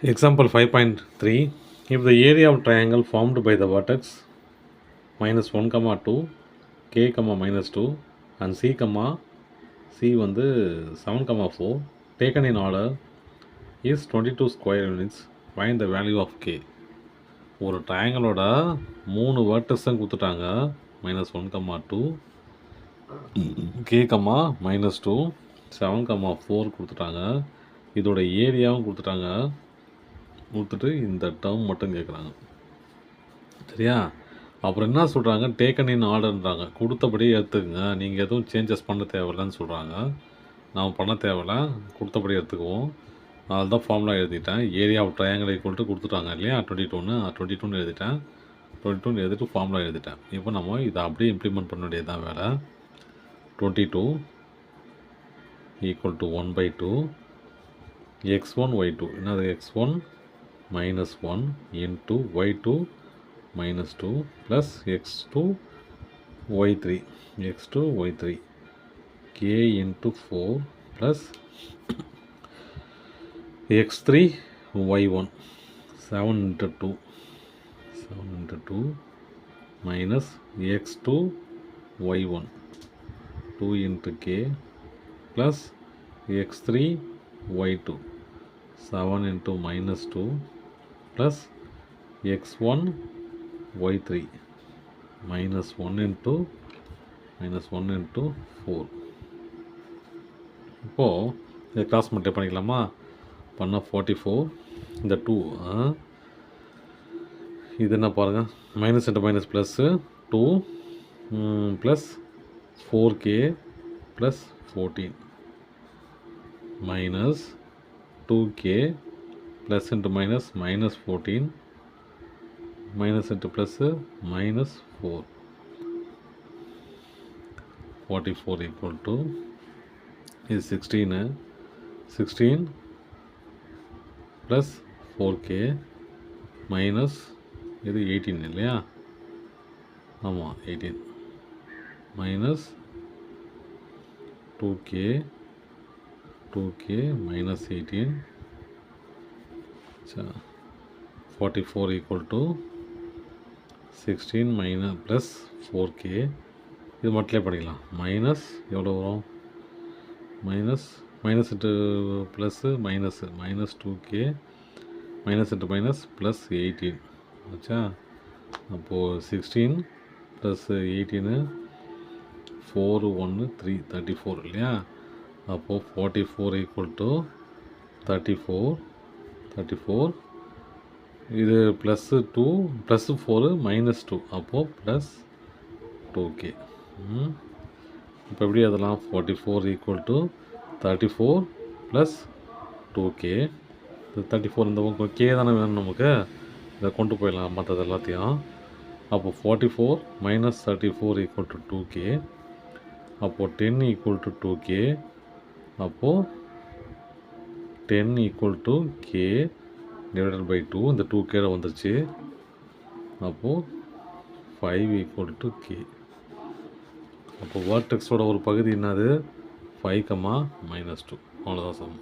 Example 5.3. If the area of triangle formed by the vertex -1, 2, k, -2 and c வந்து 7, 4 taken in order is 22 square units, find the value of k. ஒரு ட்ரையாங்கிளோட 3 வேர்டெக்ஸும் கொடுத்துட்டாங்க. -1, 2, k, -2, 7, 4 கொடுத்துட்டாங்க. இதோட ஏரியாவும் கொடுத்துட்டாங்க. கொடுத்துட்டு இந்த டேர்ம் மட்டும் கேட்குறாங்க. சரியா? அப்புறம் என்ன சொல்கிறாங்க, டேக்கன் இன் ஆர்டர்ன்றாங்க. கொடுத்தபடியே எடுத்துக்கங்க, நீங்கள் எதுவும் சேஞ்சஸ் பண்ண தேவையில்லைன்னு சொல்கிறாங்க. நாம் பண்ண தேவையில்ல, கொடுத்தபடி எடுத்துக்குவோம். அதில் தான் ஃபார்முலா எழுதிட்டேன். Area of triangle equal to கொடுத்துட்டாங்க இல்லையா, 22 எழுதிட்டேன். 22 எழுதிட்டு ஃபார்முலா எழுதிட்டேன். இப்போ நம்ம இதை அப்படியே இம்ப்ளிமெண்ட் பண்ண வேண்டியது தான் வேலை. 22 ஈக்குவல் டு 1/2 x1 y2. என்னது x1 -1 into y2 -2 plus x2 y3 k into 4 plus x3 y1 7 into 2 minus x2 y1 2 into k plus x3 y2 7 into -2 plus x1 y3 -1 into 4. இப்போது இதை கிராஸ் மல்டிப்ளை பண்ணிக்கலாமா? பண்ணால் 44. இந்த 2 இது என்ன பாருங்கள், minus into minus plus 2 plus 4k plus 14 minus 2k plus into minus -14 minus into plus -4. 44 equal to இது 16 plus 4k minus இது 18 இல்லையா? ஆமாம் 18 minus 2k minus 18. 44 equal to 16 minus plus 4k. இது மல்டிப்ளை பண்ணிக்கலாம். மைனஸ் எவ்வளோ வரும்? Minus into plus minus 2k minus into minus plus 18 ஆச்சா? அப்போது 16 ப்ளஸ் 18 4 1 3 34 இல்லையா? அப்போது 44 ஈக்குவல் டு 34 இது +2 +4 -2 அப்போது +2k. இப்போ எப்படி அதெல்லாம் 44 ஈக்குவல் டு 34 + 2k. 34 இந்த k தானே வேணும் நமக்கு, இதை கொண்டு போயிடலாம் மற்றது எல்லாத்தையும். அப்போது 44 - 34 ஈக்குவல் டு 2k. அப்போது 10 ஈக்குவல் டு 2k. அப்போது 10 equal to k divided by 2. இந்த 2k வந்துருச்சு. அப்போது 5 ஈக்குவல் டு k. அப்போது வேர்டெக்ஸோட ஒரு பகுதி என்னது? 5, -2. அவ்வளோதான் சமம்.